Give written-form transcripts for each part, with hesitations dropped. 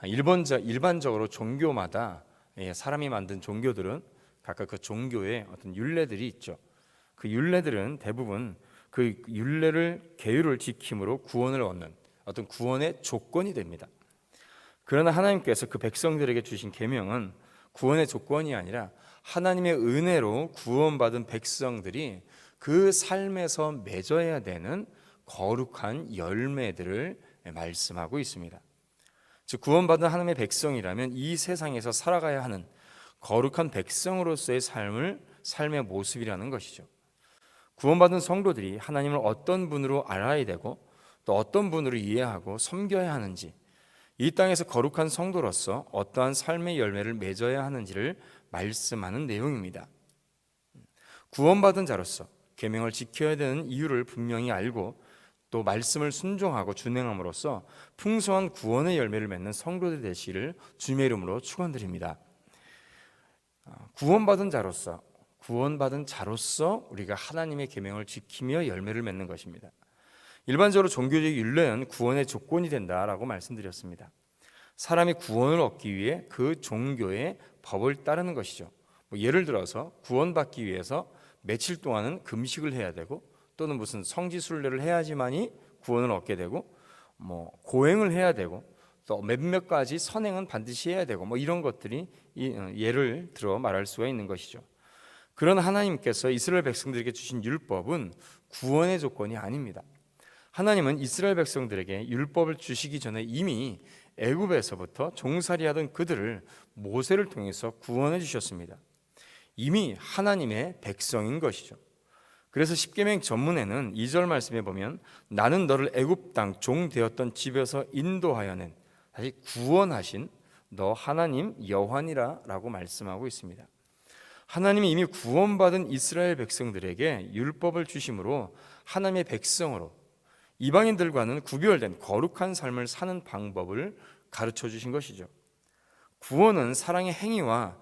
일반적으로 종교마다 사람이 만든 종교들은 각각 그 종교의 어떤 율례들이 있죠. 그 율례들은 대부분 그 율례를 계율을 지킴으로 구원을 얻는 어떤 구원의 조건이 됩니다. 그러나 하나님께서 그 백성들에게 주신 계명은 구원의 조건이 아니라 하나님의 은혜로 구원받은 백성들이 그 삶에서 맺어야 되는 거룩한 열매들을 말씀하고 있습니다. 즉 구원받은 하나님의 백성이라면 이 세상에서 살아가야 하는 거룩한 백성으로서의 삶의 모습이라는 것이죠. 구원받은 성도들이 하나님을 어떤 분으로 알아야 되고 또 어떤 분으로 이해하고 섬겨야 하는지, 이 땅에서 거룩한 성도로서 어떠한 삶의 열매를 맺어야 하는지를 말씀하는 내용입니다. 구원받은 자로서 계명을 지켜야 되는 이유를 분명히 알고 또 말씀을 순종하고 준행함으로써 풍성한 구원의 열매를 맺는 성도들 되시기를 주님의 이름으로 축원드립니다. 구원받은 자로서 우리가 하나님의 계명을 지키며 열매를 맺는 것입니다. 일반적으로 종교적 율례는 구원의 조건이 된다라고 말씀드렸습니다. 사람이 구원을 얻기 위해 그 종교의 법을 따르는 것이죠. 예를 들어서 구원받기 위해서 며칠 동안은 금식을 해야 되고 또는 무슨 성지순례를 해야지만이 구원을 얻게 되고 고행을 해야 되고 또 몇몇 가지 선행은 반드시 해야 되고 이런 것들이 예를 들어 말할 수가 있는 것이죠. 그런 하나님께서 이스라엘 백성들에게 주신 율법은 구원의 조건이 아닙니다. 하나님은 이스라엘 백성들에게 율법을 주시기 전에 이미 애굽에서부터 종살이하던 그들을 모세를 통해서 구원해 주셨습니다. 이미 하나님의 백성인 것이죠. 그래서 십계명 전문에는 2절 말씀에 보면 나는 너를 애굽 땅 종 되었던 집에서 인도하여 낸, 다시 구원하신 너 하나님 여호와니라 라고 말씀하고 있습니다. 하나님이 이미 구원받은 이스라엘 백성들에게 율법을 주심으로 하나님의 백성으로 이방인들과는 구별된 거룩한 삶을 사는 방법을 가르쳐 주신 것이죠. 구원은 사람의 행위와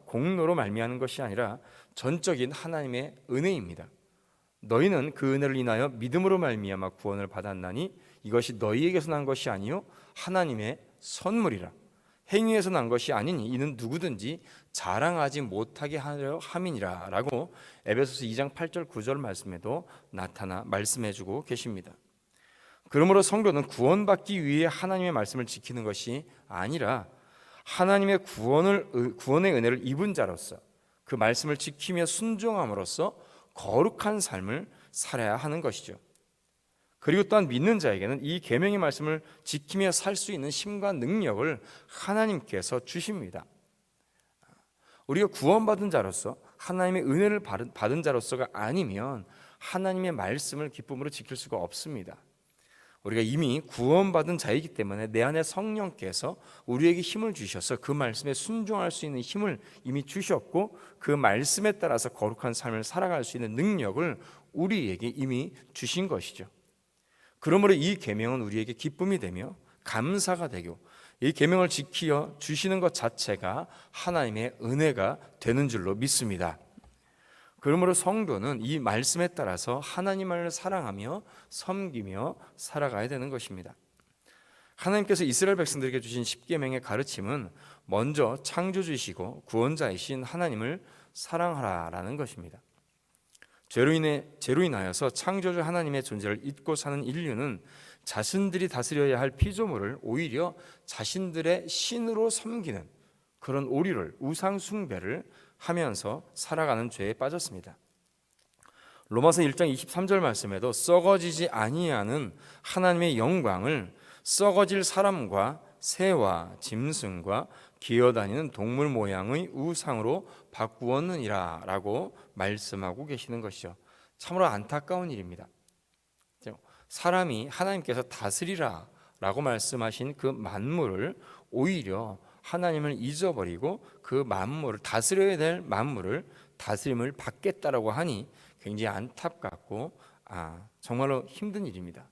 공로로 말미암는 것이 아니라 전적인 하나님의 은혜입니다. 너희는 그 은혜를 인하여 믿음으로 말미암아 구원을 받았나니 이것이 너희에게서 난 것이 아니요 하나님의 선물이라. 행위에서 난 것이 아니니 이는 누구든지 자랑하지 못하게 하려 함이니라 라고 에베소서 2장 8절 9절 말씀에도 말씀해주고 계십니다. 그러므로 성도는 구원받기 위해 하나님의 말씀을 지키는 것이 아니라 하나님의 구원의 은혜를 입은 자로서 그 말씀을 지키며 순종함으로써 거룩한 삶을 살아야 하는 것이죠. 그리고 또한 믿는 자에게는 이 계명의 말씀을 지키며 살 수 있는 힘과 능력을 하나님께서 주십니다. 우리가 구원받은 자로서 하나님의 은혜를 받은 자로서가 아니면 하나님의 말씀을 기쁨으로 지킬 수가 없습니다. 우리가 이미 구원받은 자이기 때문에 내 안에 성령께서 우리에게 힘을 주셔서 그 말씀에 순종할 수 있는 힘을 이미 주셨고 그 말씀에 따라서 거룩한 삶을 살아갈 수 있는 능력을 우리에게 이미 주신 것이죠. 그러므로 이 계명은 우리에게 기쁨이 되며 감사가 되고 이 계명을 지키어 주시는 것 자체가 하나님의 은혜가 되는 줄로 믿습니다. 그러므로 성도는 이 말씀에 따라서 하나님을 사랑하며 섬기며 살아가야 되는 것입니다. 하나님께서 이스라엘 백성들에게 주신 십계명의 가르침은 먼저 창조주이시고 구원자이신 하나님을 사랑하라라는 것입니다. 죄로 인하여서 창조주 하나님의 존재를 잊고 사는 인류는 자신들이 다스려야 할 피조물을 오히려 자신들의 신으로 섬기는 그런 오류를, 우상 숭배를 하면서 살아가는 죄에 빠졌습니다. 로마서 1장 23절 말씀에도 썩어지지 아니하는 하나님의 영광을 썩어질 사람과 새와 짐승과 기어다니는 동물 모양의 우상으로 바꾸었느니라 라고 말씀하고 계시는 것이죠. 참으로 안타까운 일입니다. 사람이 하나님께서 다스리라 라고 말씀하신 그 만물을 오히려 하나님을 잊어버리고 그 만물을 다스려야 될 만물을 다스림을 받겠다라고 하니 굉장히 안타깝고 정말로 힘든 일입니다.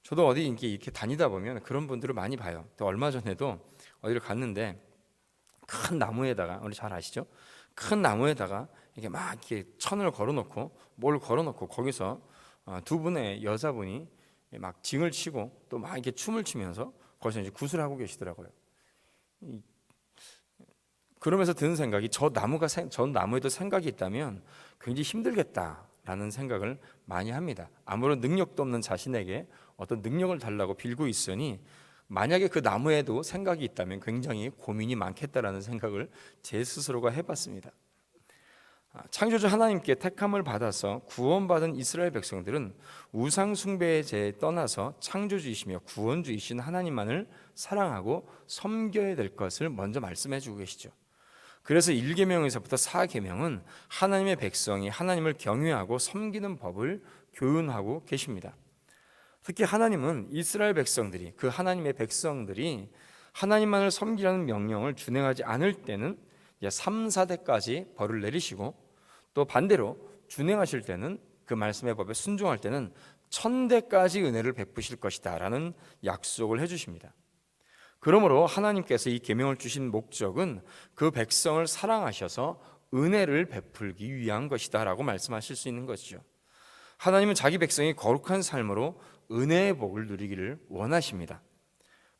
저도 어디 이렇게 다니다 보면 그런 분들을 많이 봐요. 또 얼마 전에도 어디를 갔는데 큰 나무에다가, 우리 잘 아시죠? 큰 나무에다가 이렇게 막 이렇게 천을 걸어놓고 뭘 걸어놓고 거기서 두 분의 여자분이 막 징을 치고 또 막 이렇게 춤을 추면서 거기서 이제 구슬하고 계시더라고요. 그러면서 드는 생각이 저 나무에도 생각이 있다면 굉장히 힘들겠다라는 생각을 많이 합니다. 아무런 능력도 없는 자신에게 어떤 능력을 달라고 빌고 있으니 만약에 그 나무에도 생각이 있다면 굉장히 고민이 많겠다라는 생각을 제 스스로가 해봤습니다. 창조주 하나님께 택함을 받아서 구원받은 이스라엘 백성들은 우상 숭배의 죄에 떠나서 창조주이시며 구원주이신 하나님만을 사랑하고 섬겨야 될 것을 먼저 말씀해 주고 계시죠. 그래서 1계명에서부터 4계명은 하나님의 백성이 하나님을 경외하고 섬기는 법을 교훈하고 계십니다. 특히 하나님은 이스라엘 백성들이, 그 하나님의 백성들이 하나님만을 섬기라는 명령을 준행하지 않을 때는 3, 4대까지 벌을 내리시고, 또 반대로 준행하실 때는, 그 말씀의 법에 순종할 때는 1000대까지 은혜를 베푸실 것이다 라는 약속을 해주십니다. 그러므로 하나님께서 이 계명을 주신 목적은 그 백성을 사랑하셔서 은혜를 베풀기 위한 것이다 라고 말씀하실 수 있는 것이죠. 하나님은 자기 백성이 거룩한 삶으로 은혜의 복을 누리기를 원하십니다.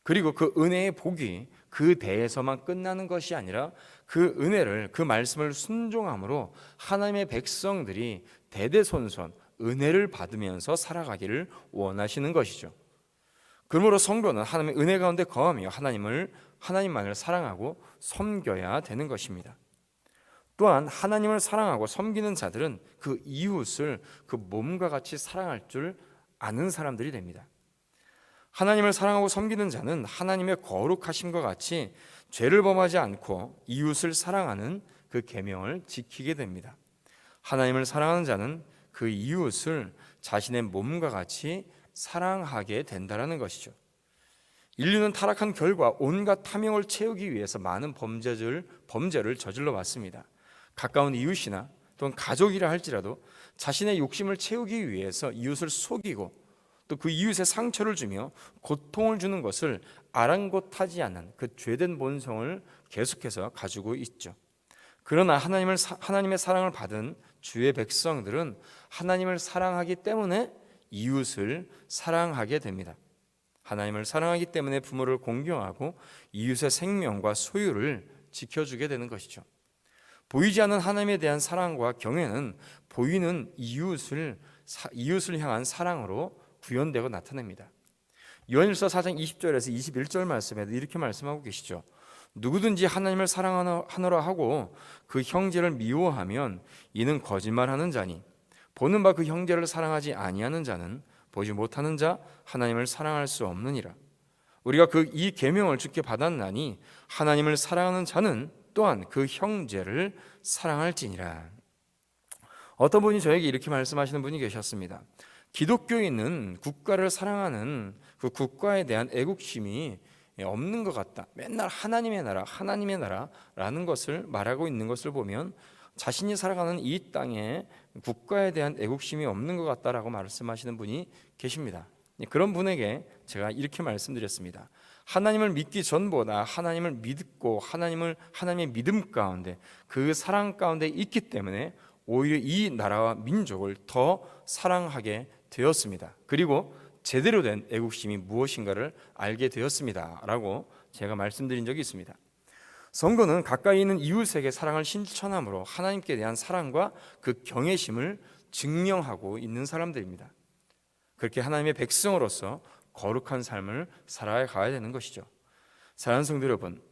그리고 그 은혜의 복이 그 대에서만 끝나는 것이 아니라 그 은혜를, 그 말씀을 순종함으로 하나님의 백성들이 대대손손 은혜를 받으면서 살아가기를 원하시는 것이죠. 그러므로 성도는 하나님의 은혜 가운데 거하며 하나님만을 사랑하고 섬겨야 되는 것입니다. 또한 하나님을 사랑하고 섬기는 자들은 그 이웃을 그 몸과 같이 사랑할 줄 아는 사람들이 됩니다. 하나님을 사랑하고 섬기는 자는 하나님의 거룩하심과 같이 죄를 범하지 않고 이웃을 사랑하는 그 계명을 지키게 됩니다. 하나님을 사랑하는 자는 그 이웃을 자신의 몸과 같이 사랑하게 된다는 것이죠. 인류는 타락한 결과 온갖 탐욕을 채우기 위해서 많은 범죄를 저질러 왔습니다. 가까운 이웃이나 또는 가족이라 할지라도 자신의 욕심을 채우기 위해서 이웃을 속이고 또 그 이웃에 상처를 주며 고통을 주는 것을 아랑곳하지 않는 그 죄된 본성을 계속해서 가지고 있죠. 그러나 하나님의 사랑을 받은 주의 백성들은 하나님을 사랑하기 때문에 이웃을 사랑하게 됩니다. 하나님을 사랑하기 때문에 부모를 공경하고 이웃의 생명과 소유를 지켜주게 되는 것이죠. 보이지 않는 하나님에 대한 사랑과 경외는 보이는 이웃을 향한 사랑으로 구현되고 나타납니다. 요한일서 4장 20절에서 21절 말씀에도 이렇게 말씀하고 계시죠. 누구든지 하나님을 사랑하노라 하고 그 형제를 미워하면 이는 거짓말하는 자니 보는 바 그 형제를 사랑하지 아니하는 자는 보지 못하는 자 하나님을 사랑할 수 없느니라. 우리가 이 계명을 주께 받았나니 하나님을 사랑하는 자는 또한 그 형제를 사랑할지니라. 어떤 분이 저에게 이렇게 말씀하시는 분이 계셨습니다. 기독교인은 국가를 사랑하는 그 국가에 대한 애국심이 없는 것 같다. 맨날 하나님의 나라, 하나님의 나라라는 것을 말하고 있는 것을 보면 자신이 살아가는 이 땅에 국가에 대한 애국심이 없는 것 같다라고 말씀하시는 분이 계십니다. 그런 분에게 제가 이렇게 말씀드렸습니다. 하나님을 믿기 전보다 하나님을 믿고 하나님의 믿음 가운데 그 사랑 가운데 있기 때문에 오히려 이 나라와 민족을 더 사랑하게 되었습니다. 그리고 제대로 된 애국심이 무엇인가를 알게 되었습니다 라고 제가 말씀드린 적이 있습니다. 성도는 가까이 있는 이웃에게 사랑을 실천함으로 하나님께 대한 사랑과 그 경외심을 증명하고 있는 사람들입니다. 그렇게 하나님의 백성으로서 거룩한 삶을 살아가야 되는 것이죠. 사랑하는 성도 여러분,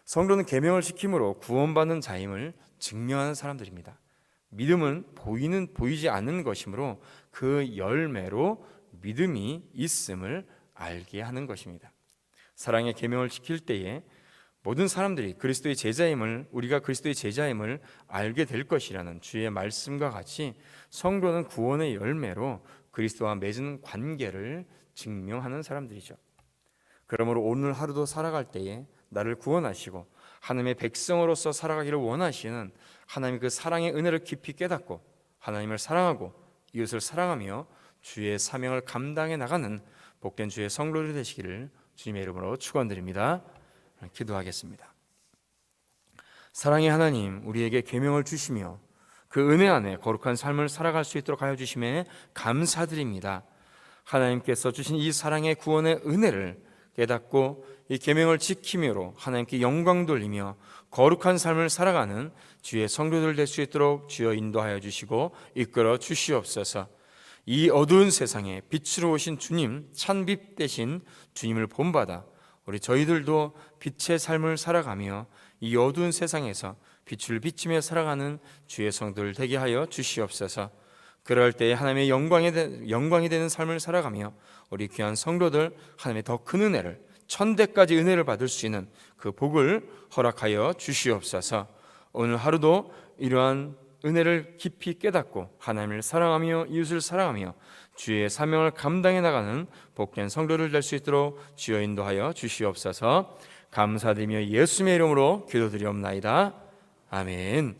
성도는 계명을 지킴으로 구원받는 자임을 증명하는 사람들입니다. 믿음은 보이지 않는 것이므로 그 열매로 믿음이 있음을 알게 하는 것입니다. 사랑의 계명을 지킬 때에 모든 사람들이 우리가 그리스도의 제자임을 알게 될 것이라는 주의 말씀과 같이 성도는 구원의 열매로 그리스도와 맺은 관계를 증명하는 사람들이죠. 그러므로 오늘 하루도 살아갈 때에 나를 구원하시고 하나님의 백성으로서 살아가기를 원하시는 하나님의 그 사랑의 은혜를 깊이 깨닫고 하나님을 사랑하고 이웃을 사랑하며 주의 사명을 감당해 나가는 복된 주의 성도들이 되시기를 주님의 이름으로 축원드립니다. 기도하겠습니다. 사랑의 하나님, 우리에게 계명을 주시며 그 은혜 안에 거룩한 삶을 살아갈 수 있도록 하여 주심에 감사드립니다. 하나님께서 주신 이 사랑의 구원의 은혜를 깨닫고 이 계명을 지킴으로 하나님께 영광 돌리며 거룩한 삶을 살아가는 주의 성도들 될 수 있도록 주여 인도하여 주시고 이끌어 주시옵소서. 이 어두운 세상에 빛으로 오신 주님, 찬빛 대신 주님을 본받아 우리 저희들도 빛의 삶을 살아가며 이 어두운 세상에서 빛을 비추며 살아가는 주의 성도들 되게 하여 주시옵소서. 그럴 때에 하나님의 영광이 되는 삶을 살아가며 우리 귀한 성도들 하나님의 더 큰 은혜를, 천대까지 은혜를 받을 수 있는 그 복을 허락하여 주시옵소서. 오늘 하루도 이러한 은혜를 깊이 깨닫고 하나님을 사랑하며 이웃을 사랑하며 주의 사명을 감당해 나가는 복된 성도들 될 수 있도록 주여 인도하여 주시옵소서. 감사드리며 예수님의 이름으로 기도드리옵나이다. 아멘.